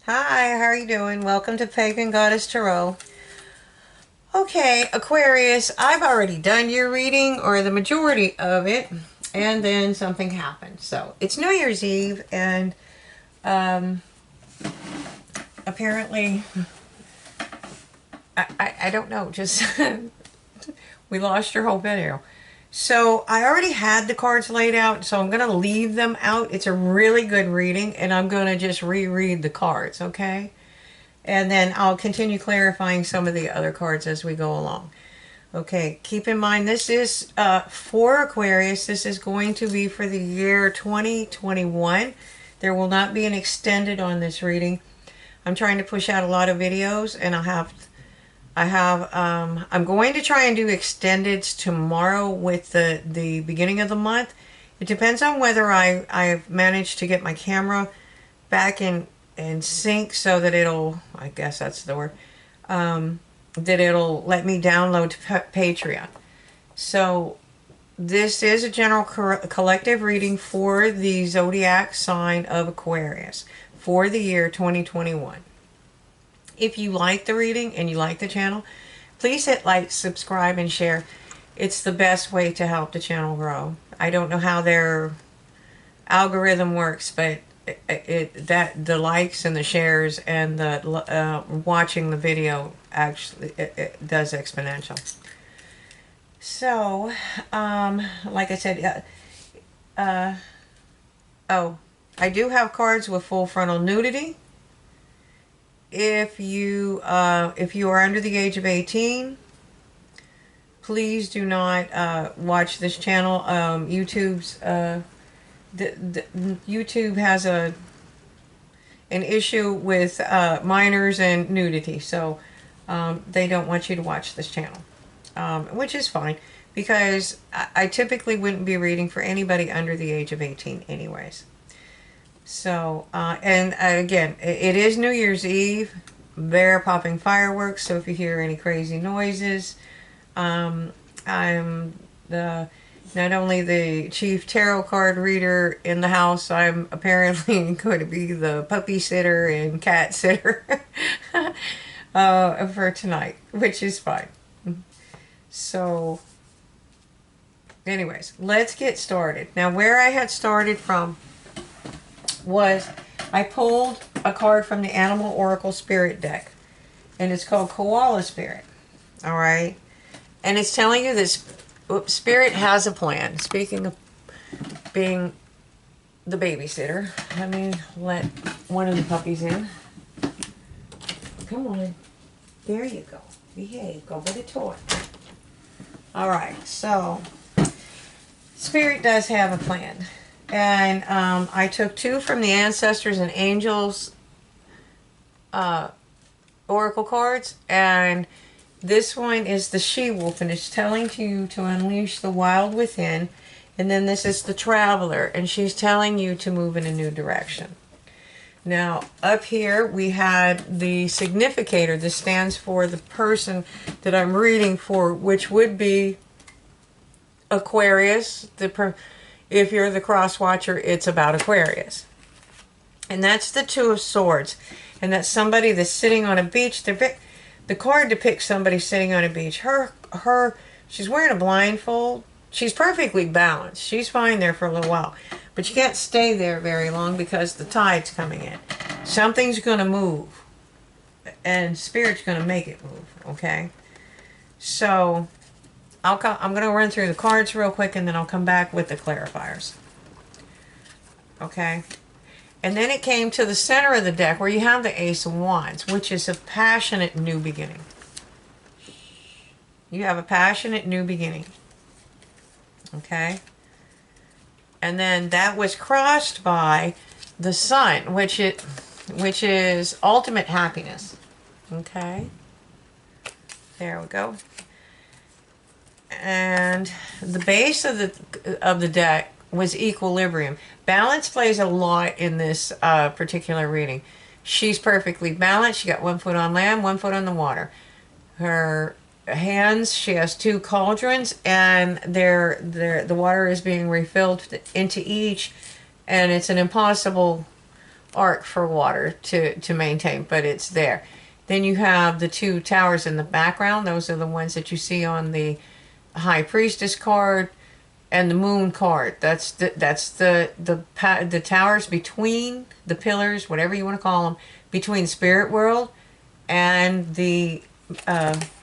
Hi, how are you doing? Welcome to Pagan Goddess Tarot. Okay, Aquarius, I've already done your reading, or the majority of it, and then something happened. So it's New Year's Eve, and um, apparently, I don't know, just we lost your whole video. So I already had the cards laid out, so I'm going to leave them out. It's a really good reading, and I'm going to just reread the cards, okay? And then I'll continue clarifying some of the other cards as we go along. Okay, keep in mind this is for Aquarius. This is going to be for the year 2021. There will not be an extended on this reading. I'm trying to push out a lot of videos, and I'm going to try and do extendeds tomorrow with the beginning of the month. It depends on whether I've managed to get my camera back in sync so that it'll, I guess that's the word, that it'll let me download to Patreon. So this is a general collective reading for the zodiac sign of Aquarius for the year 2021. If you like the reading and you like the channel, please hit like, subscribe, and share. It's the best way to help the channel grow. I don't know how their algorithm works, but that the likes and the shares and the watching the video actually it does exponential. So, like I said, oh, I do have cards with full frontal nudity. If you are under the age of 18, please do not watch this channel. YouTube has an issue with minors and nudity, so they don't want you to watch this channel, which is fine because I typically wouldn't be reading for anybody under the age of 18 anyways. So, and again, it is New Year's Eve. They're popping fireworks, so if you hear any crazy noises, I'm the not only the chief tarot card reader in the house, I'm apparently going to be the puppy sitter and cat sitter for tonight, which is fine. So, anyways, let's get started. Now, where I had started from was I pulled a card from the Animal Oracle Spirit deck, and it's called Koala Spirit. All right, and it's telling you this Spirit has a plan. Speaking of being the babysitter, let me let one of the puppies in. Come on, there you go. Behave. Go get a toy. All right, so Spirit does have a plan. And I took two from the Ancestors and Angels Oracle cards. And this one is the She-Wolf, and it's telling you to unleash the wild within. And then this is the Traveler, and she's telling you to move in a new direction. Now, up here we had the Significator. This stands for the person that I'm reading for, which would be Aquarius. If you're the cross watcher, it's about Aquarius. And that's the Two of Swords. And that's somebody that's sitting on a beach. The card depicts somebody sitting on a beach. She's wearing a blindfold. She's perfectly balanced. She's fine there for a little while. But you can't stay there very long because the tide's coming in. Something's going to move. And Spirit's going to make it move. Okay? So I'm going to run through the cards real quick, and then I'll come back with the clarifiers. Okay? And then it came to the center of the deck where you have the Ace of Wands, which is a passionate new beginning. You have a passionate new beginning. Okay? And then that was crossed by the Sun, which is ultimate happiness. Okay? There we go. And the base of the deck was equilibrium. Balance plays a lot in this particular reading. She's perfectly balanced. She got 1 foot on land, 1 foot on the water. Her hands, she has 2 cauldrons, and the water is being refilled into each, and it's an impossible arc for water to maintain, but it's there. Then you have the two towers in the background. Those are the ones that you see on the High Priestess card and the Moon card. That's the towers between the pillars, whatever you want to call them, between spirit world and the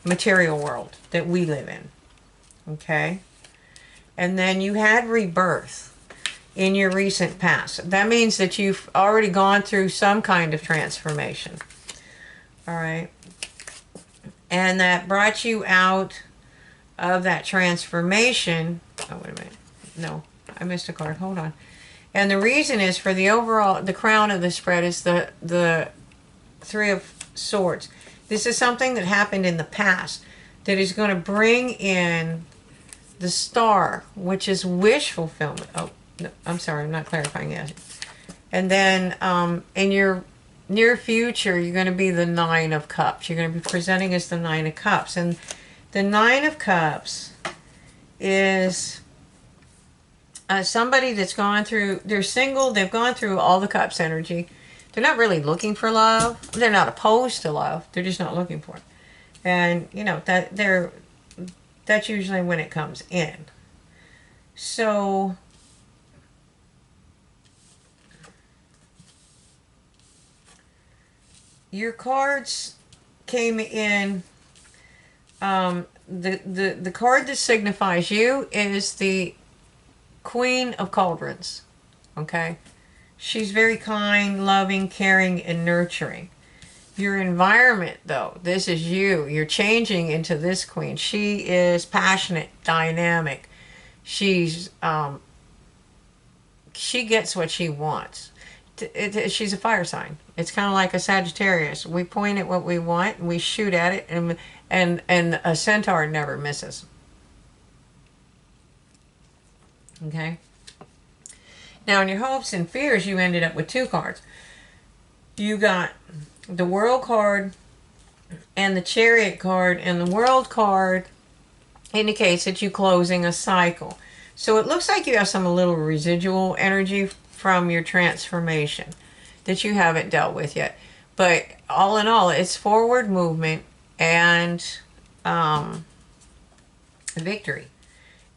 material world that we live in. Okay? And then you had rebirth in your recent past. That means that you've already gone through some kind of transformation. All right. And that brought you out of that transformation. Oh, wait a minute. No, I missed a card. Hold on. And the reason is for the overall, the crown of the spread is the Three of Swords. This is something that happened in the past that is going to bring in the Star, which is wish fulfillment. Oh, no, I'm sorry, I'm not clarifying yet. And then in your near future, you're going to be the Nine of Cups. You're going to be presenting as the Nine of Cups. And the Nine of Cups is somebody that's gone through, they're single, they've gone through all the cups energy. They're not really looking for love. They're not opposed to love. They're just not looking for it. And, you know, that's usually when it comes in. So your cards came in. The card that signifies you is the Queen of Cauldrons. Okay? She's very kind, loving, caring, and nurturing. Your environment, though, this is you. You're changing into this queen. She is passionate, dynamic. She gets what she wants. She's a fire sign. It's kind of like a Sagittarius. We point at what we want, and we shoot at it, and a centaur never misses. Okay? Now, in your hopes and fears, you ended up with two cards. You got the World card and the Chariot card, and the World card indicates that you're closing a cycle. So it looks like you have some little residual energy from your transformation that you haven't dealt with yet. But all in all, it's forward movement and victory.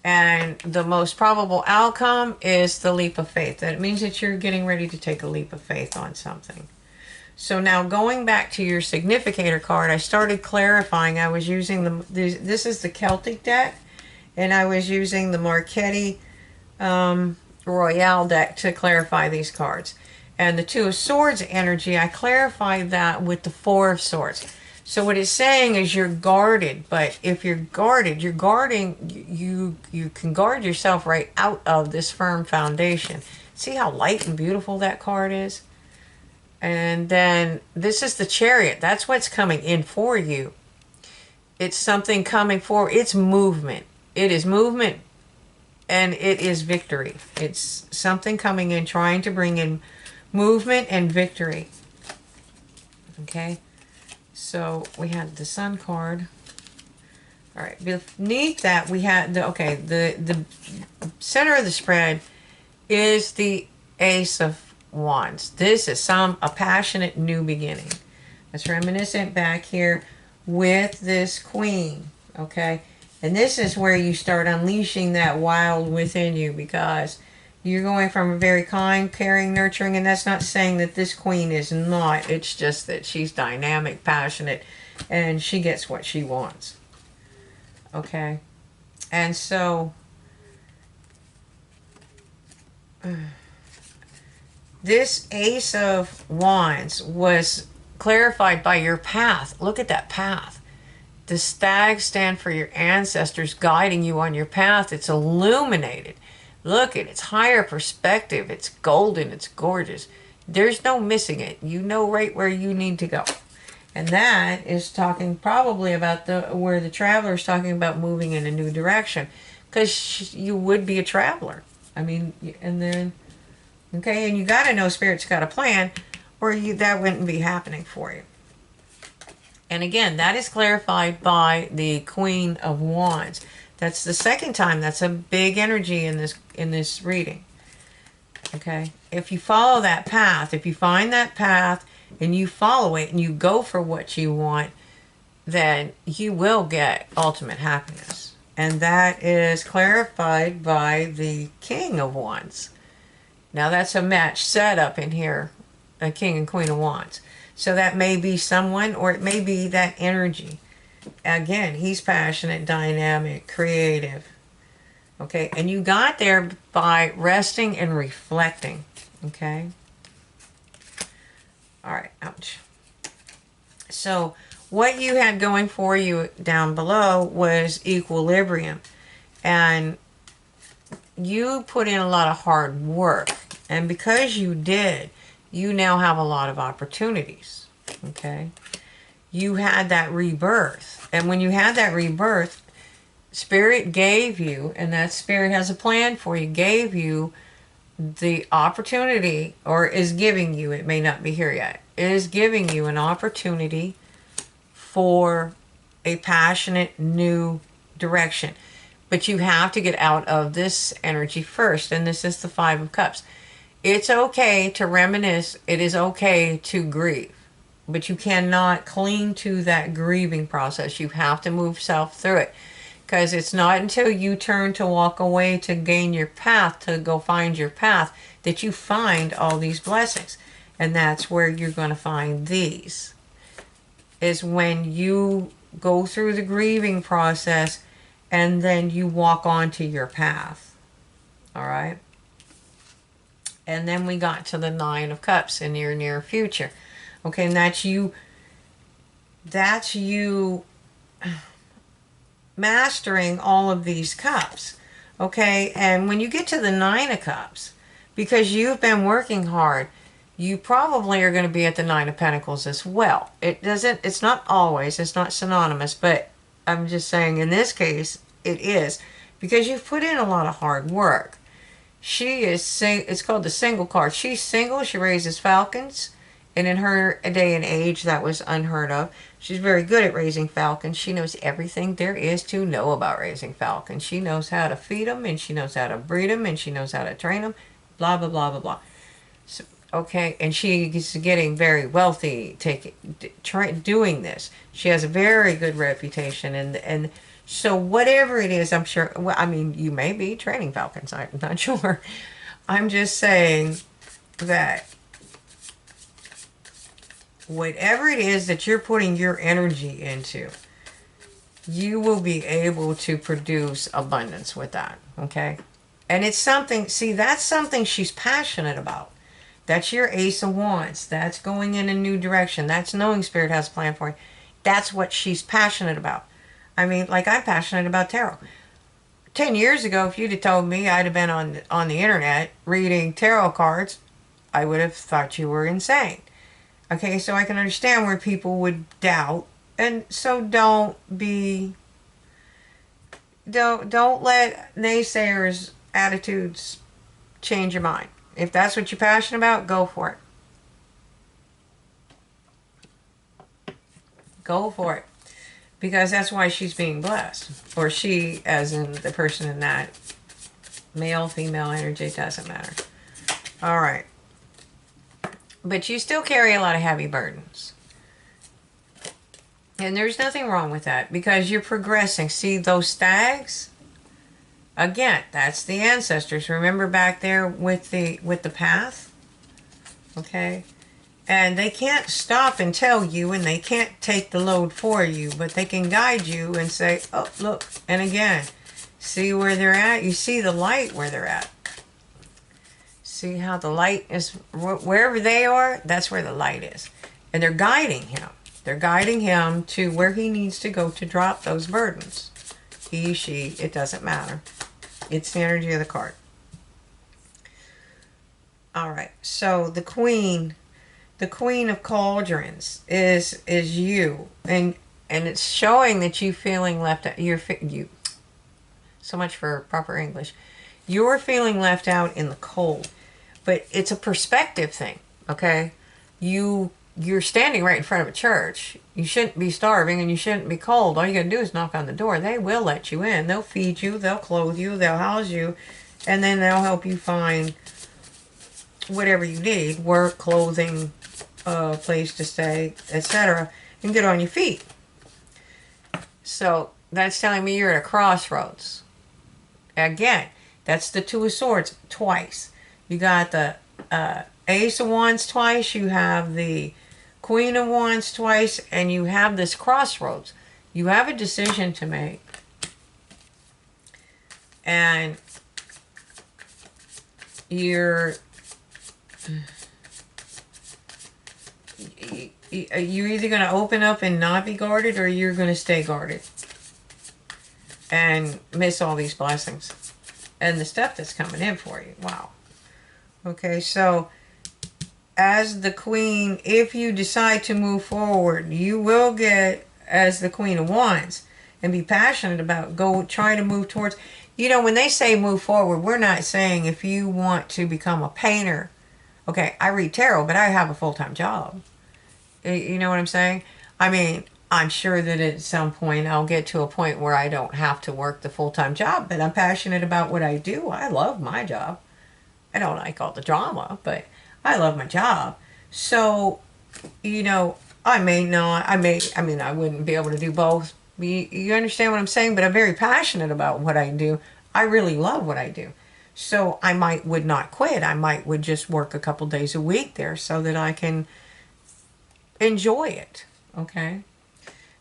And the most probable outcome is the leap of faith. That means that you're getting ready to take a leap of faith on something. So now going back to your significator card, I started clarifying. I was using this is the Celtic deck, and I was using the Marchetti Royale deck to clarify these cards. And the Two of Swords energy, I clarified that with the Four of Swords. So what it's saying is you're guarded, but if you're guarded, you're guarding, you can guard yourself right out of this firm foundation. See how light and beautiful that card is? And then this is the Chariot. That's what's coming in for you. It's something coming for, it's movement. It is movement and it is victory. It's something coming in, trying to bring in movement and victory. Okay. So we had the Sun card. All right. Beneath that we had the center of the spread is the Ace of Wands. This is a passionate new beginning. It's reminiscent back here with this Queen. Okay. And this is where you start unleashing that wild within you, because you're going from a very kind, caring, nurturing, and that's not saying that this queen is not. It's just that she's dynamic, passionate, and she gets what she wants. Okay? And so, this Ace of Wands was clarified by your path. Look at that path. The stags stand for your ancestors guiding you on your path. It's illuminated. Look at its higher perspective. It's golden. It's gorgeous. There's no missing it. You know right where you need to go. And that is talking probably about where the traveler is talking about moving in a new direction. Because you would be a traveler. I mean, and then, okay, and you got to know Spirit's got a plan, or that wouldn't be happening for you. And again, that is clarified by the Queen of Wands. That's the second time. That's a big energy in this reading. Okay. if you follow that path, if you find that path and you follow it and you go for what you want, then you will get ultimate happiness. And that is clarified by the King of Wands. Now that's a match set up in here, a King and Queen of Wands. So that may be someone, or it may be that energy. Again, he's passionate, dynamic, creative. Okay, and you got there by resting and reflecting. Okay. All right, ouch. So what you had going for you down below was equilibrium. And you put in a lot of hard work. And because you did, you now have a lot of opportunities. Okay. You had that rebirth. And when you had that rebirth, Spirit gave you, and that Spirit has a plan for you, gave you the opportunity, or is giving you, it may not be here yet, is giving you an opportunity for a passionate new direction. But you have to get out of this energy first, and this is the Five of Cups. It's okay to reminisce. It is okay to grieve. But you cannot cling to that grieving process. You have to move self through it. Because it's not until you turn to walk away to gain your path, to go find your path, that you find all these blessings. And that's where you're going to find these. Is when you go through the grieving process and then you walk onto your path. All right? And then we got to the Nine of Cups in your near future. Okay, and that's you mastering all of these cups. Okay, and when you get to the Nine of Cups, because you've been working hard, you probably are going to be at the Nine of Pentacles as well. It's not always, it's not synonymous, but I'm just saying in this case, it is. Because you've put in a lot of hard work. She is, it's called the single card. She's single, she raises falcons. And in her day and age, that was unheard of. She's very good at raising falcons. She knows everything there is to know about raising falcons. She knows how to feed them, and she knows how to breed them, and she knows how to train them, blah, blah, blah, blah, blah. So, okay, and she's getting very wealthy doing this. She has a very good reputation, and so whatever it is, I'm sure, well, I mean, you may be training falcons. I'm not sure. I'm just saying that whatever it is that you're putting your energy into, you will be able to produce abundance with that, okay? And it's something, see, that's something she's passionate about. That's your Ace of Wands. That's going in a new direction. That's knowing Spirit has a plan for you. That's what she's passionate about. I mean, like I'm passionate about tarot. 10 years ago, if you'd have told me I'd have been on the internet reading tarot cards, I would have thought you were insane. Okay, so I can understand where people would doubt. And so don't let naysayers' attitudes change your mind. If that's what you're passionate about, go for it. Go for it. Because that's why she's being blessed. Or she, as in the person in that male, female energy, doesn't matter. All right. But you still carry a lot of heavy burdens. And there's nothing wrong with that because you're progressing. See those stags? Again, that's the ancestors. Remember back there with the path? Okay? And they can't stop and tell you, and they can't take the load for you, but they can guide you and say, oh, look. And again, see where they're at? You see the light where they're at. See how the light is, wherever they are, that's where the light is. And they're guiding him. They're guiding him to where he needs to go to drop those burdens. He, she, it doesn't matter. It's the energy of the card. All right, so the Queen of Cauldrons is you. And it's showing that you feeling left out. You. So much for proper English. You're feeling left out in the cold. But it's a perspective thing, okay? You're standing right in front of a church. You shouldn't be starving and you shouldn't be cold. All you got to do is knock on the door. They will let you in. They'll feed you. They'll clothe you. They'll house you. And then they'll help you find whatever you need, work, clothing, place to stay, etc., and get on your feet. So that's telling me you're at a crossroads. Again, that's the Two of Swords twice. You got the Ace of Wands twice, you have the Queen of Wands twice, and you have this crossroads. You have a decision to make. And you're either going to open up and not be guarded, or you're going to stay guarded and miss all these blessings and the stuff that's coming in for you. Wow. Okay, so as the Queen, if you decide to move forward, you will get as the Queen of Wands and be passionate about try to move towards. You know, when they say move forward, we're not saying if you want to become a painter. Okay, I read tarot, but I have a full-time job. You know what I'm saying? I mean, I'm sure that at some point I'll get to a point where I don't have to work the full-time job, but I'm passionate about what I do. I love my job. I don't like all the drama, but I love my job. So, you know, I mean, I wouldn't be able to do both. You understand what I'm saying? But I'm very passionate about what I do. I really love what I do. So I would not quit. Would just work a couple days a week there so that I can enjoy it. Okay?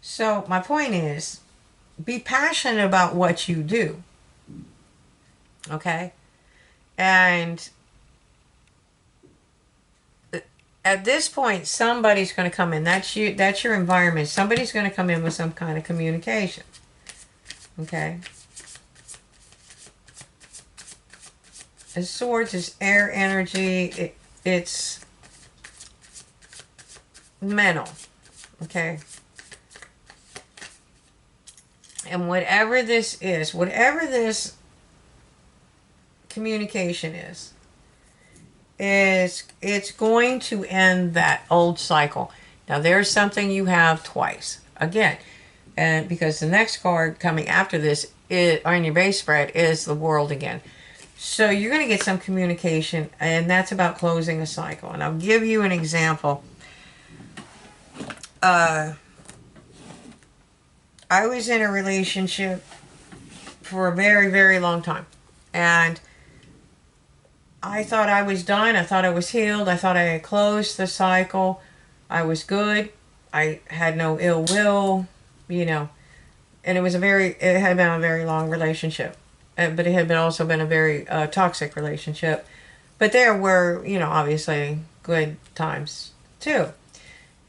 So my point is, be passionate about what you do. Okay? And at this point, somebody's going to come in. That's you. That's your environment. Somebody's going to come in with some kind of communication. Okay? The Swords is air energy. It's mental. Okay? And whatever this is, whatever this communication is, it's going to end that old cycle. Now there's something you have twice. Again, and because the next card coming after this on your base spread is the World again. So you're going to get some communication, and that's about closing a cycle. And I'll give you an example. I was in a relationship for a very, very long time. And I thought I was done. I thought I was healed. I thought I had closed the cycle. I was good. I had no ill will, you know. And it had been a very long relationship. But it had also been a very toxic relationship. But there were, you know, obviously good times too.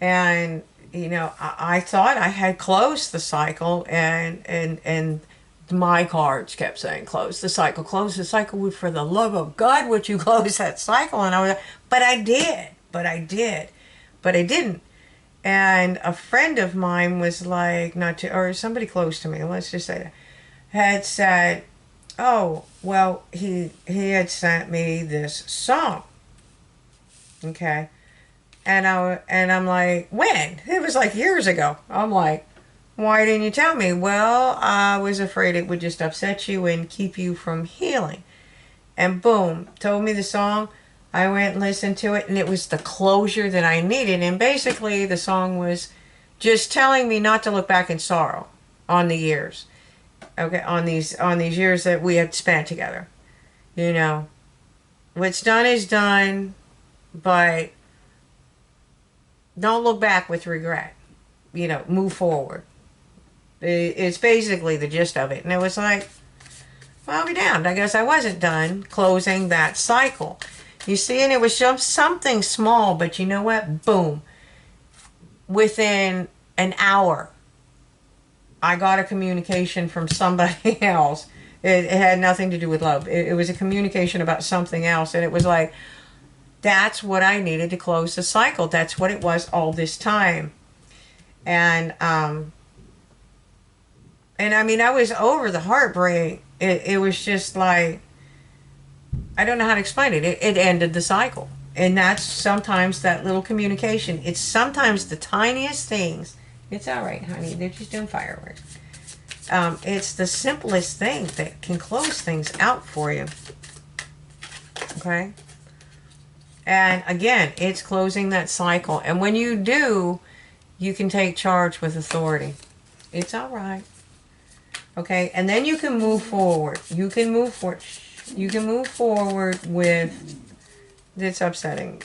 And, you know, I thought I had closed the cycle, and my cards kept saying, close the cycle, for the love of God, would you close that cycle? And I was like, but I didn't. And a friend of mine was like, or somebody close to me, let's just say that, had said, oh, well, he had sent me this song. Okay. And I'm like, when? It was like years ago. I'm like, why didn't you tell me? Well, I was afraid it would just upset you and keep you from healing. And boom, told me the song. I went and listened to it, and it was the closure that I needed. And basically the song was just telling me not to look back in sorrow on the years. Okay, on these years that we had spent together. You know, what's done is done, but don't look back with regret. You know, move forward. It's basically the gist of it. And it was like, well, I'll be damned. I guess I wasn't done closing that cycle. You see, and it was just something small, but you know what? Boom. Within an hour, I got a communication from somebody else. It had nothing to do with love. It was a communication about something else. And it was like, that's what I needed to close the cycle. That's what it was all this time. And I mean, I was over the heartbreak. It was just like, I don't know how to explain it. It ended the cycle. And that's sometimes that little communication. It's sometimes the tiniest things. It's all right, honey. They're just doing fireworks. It's the simplest thing that can close things out for you. Okay? And again, it's closing that cycle. And when you do, you can take charge with authority. It's all right. Okay, and then you can move forward. You can move forward. You can move forward with, it's upsetting.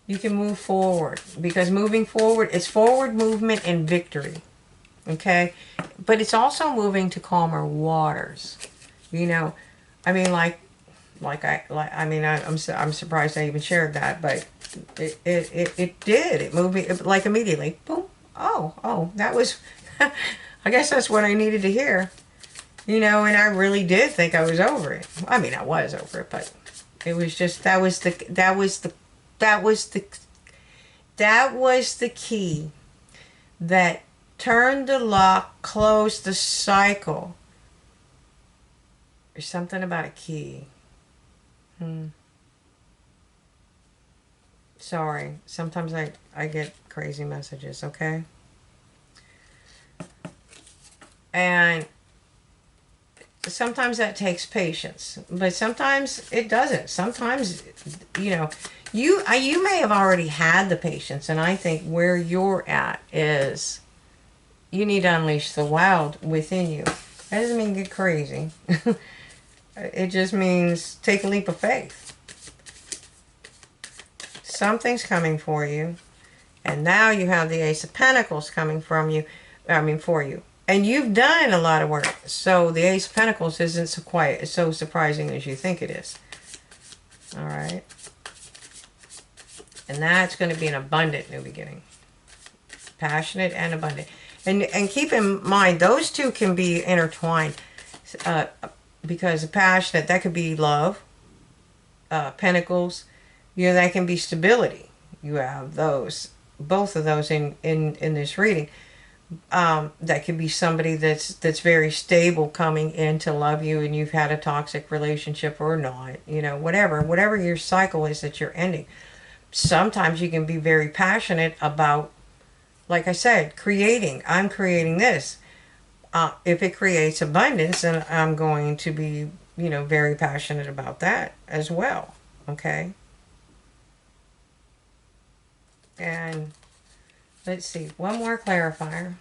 You can move forward, because moving forward, it's forward movement and victory. Okay, but it's also moving to calmer waters. You know, I mean, I'm surprised I even shared that, but it did. It moved me like immediately. Boom. Oh, that was. I guess that's what I needed to hear. You know, and I really did think I was over it. I mean, I was over it, but it was just that was the key that turned the lock, closed the cycle. There's something about a key. Sorry. Sometimes I get crazy messages, okay? And sometimes that takes patience, but sometimes it doesn't. Sometimes, you know, you may have already had the patience, and I think where you're at is you need to unleash the wild within you. That doesn't mean get crazy. It just means take a leap of faith. Something's coming for you, and now you have the Ace of Pentacles coming for you. And you've done a lot of work, so the Ace of Pentacles isn't so surprising as you think it is. All right, and that's going to be an abundant new beginning, passionate and abundant. And keep in mind, those two can be intertwined, because passionate, that could be love, Pentacles, you know, that can be stability. You have those, both of those in this reading. That could be somebody that's very stable coming in to love you, and you've had a toxic relationship or not, you know, whatever your cycle is that you're ending. Sometimes you can be very passionate about, like I said, I'm creating this. If it creates abundance, then I'm going to be, you know, very passionate about that as well. Okay. And let's see, one more clarifier.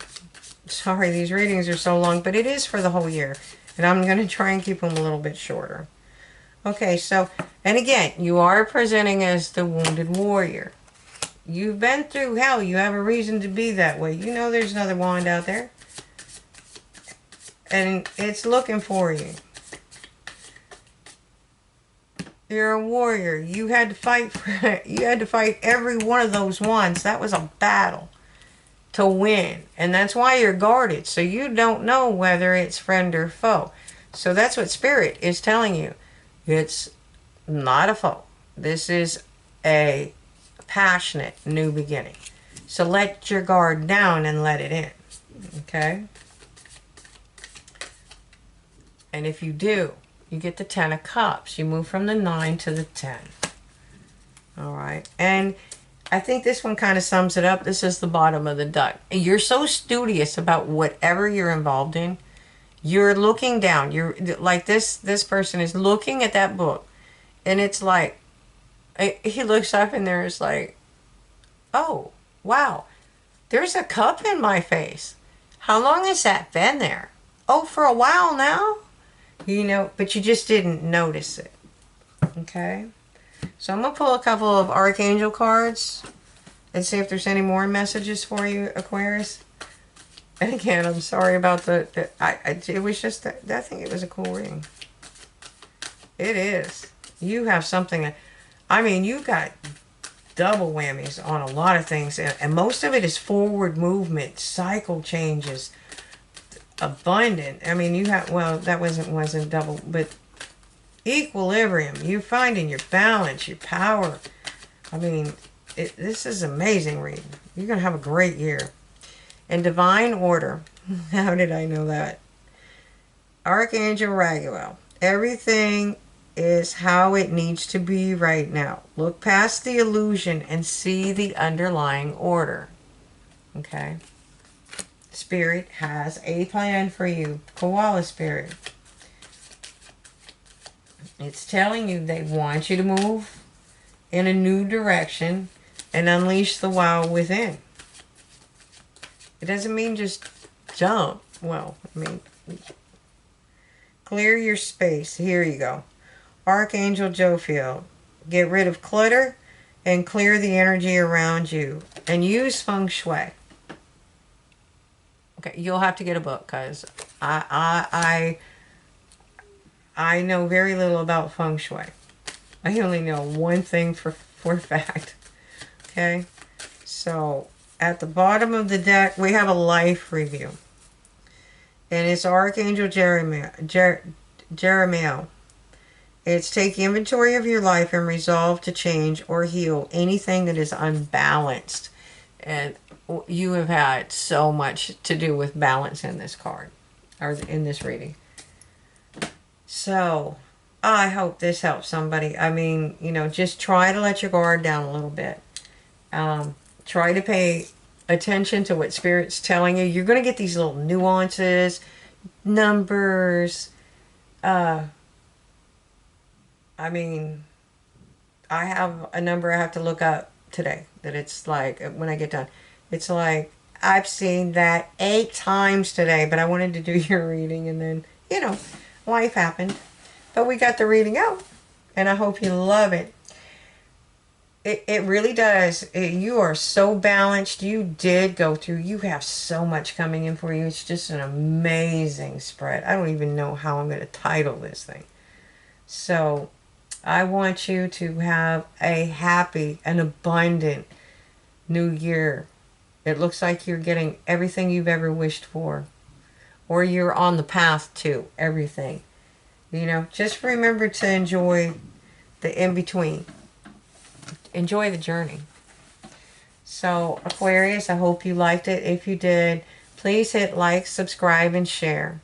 Sorry, these readings are so long, but it is for the whole year. And I'm going to try and keep them a little bit shorter. Okay, so, and again, you are presenting as the wounded warrior. You've been through hell. You have a reason to be that way. You know there's another wand out there. And it's looking for you. You're a warrior. You had to fight you had to fight every one of those wands. That was a battle to win. And that's why you're guarded. So you don't know whether it's friend or foe. So that's what Spirit is telling you. It's not a foe. This is a passionate new beginning. So let your guard down and let it in. Okay? And if you do, you get the 10 of Cups. You move from the 9 to the 10. All right. And I think this one kind of sums it up. This is the bottom of the duck. You're so studious about whatever you're involved in. You're looking down. You're like this person is looking at that book. And it's like, he looks up and there's like, oh, wow. There's a cup in my face. How long has that been there? Oh, for a while now? You know, but you just didn't notice it. Okay? So I'm going to pull a couple of Archangel cards and see if there's any more messages for you, Aquarius. And again, I'm sorry about it was just, I think it was a cool reading. It is. You have something, I mean, you got double whammies on a lot of things. And most of it is forward movement, cycle changes, abundant. I mean, you have, well, that wasn't double, but equilibrium. You're finding your balance, your power. I mean, this is amazing reading. You're going to have a great year. And divine order. How did I know that? Archangel Raguel. Everything is how it needs to be right now. Look past the illusion and see the underlying order. Okay? Spirit has a plan for you. Koala Spirit. It's telling you they want you to move. in a new direction and unleash the wild within. It doesn't mean just jump. Well, I mean, clear your space. Here you go. Archangel Jophiel. Get rid of clutter and clear the energy around you. And use feng shui. Okay, you'll have to get a book because I know very little about feng shui. I only know one thing for a fact. Okay, so at the bottom of the deck we have a life review, and it's Archangel Jeremiah. It's take inventory of your life and resolve to change or heal anything that is unbalanced. And you have had so much to do with balance in this card, or in this reading. So, I hope this helps somebody. I mean, you know, just try to let your guard down a little bit. Try to pay attention to what Spirit's telling you. You're going to get these little nuances, numbers. I mean, I have a number I have to look up today that it's like, when I get done, it's like, I've seen that 8 times today, but I wanted to do your reading, and then, you know, life happened. But we got the reading out, and I hope you love it. It really does. You are so balanced. You did go through. You have so much coming in for you. It's just an amazing spread. I don't even know how I'm going to title this thing. So I want you to have a happy and abundant new year. It looks like you're getting everything you've ever wished for. Or you're on the path to everything. You know, just remember to enjoy the in-between. Enjoy the journey. So, Aquarius, I hope you liked it. If you did, please hit like, subscribe, and share.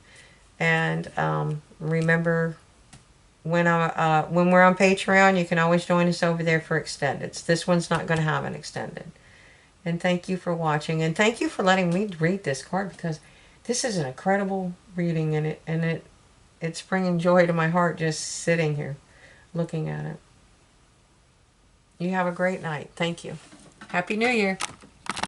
And remember, when we're on Patreon, you can always join us over there for extendeds. This one's not going to have an extended. And thank you for watching. And thank you for letting me read this card, because this is an incredible reading, and it's bringing joy to my heart just sitting here looking at it. You have a great night. Thank you. Happy New Year.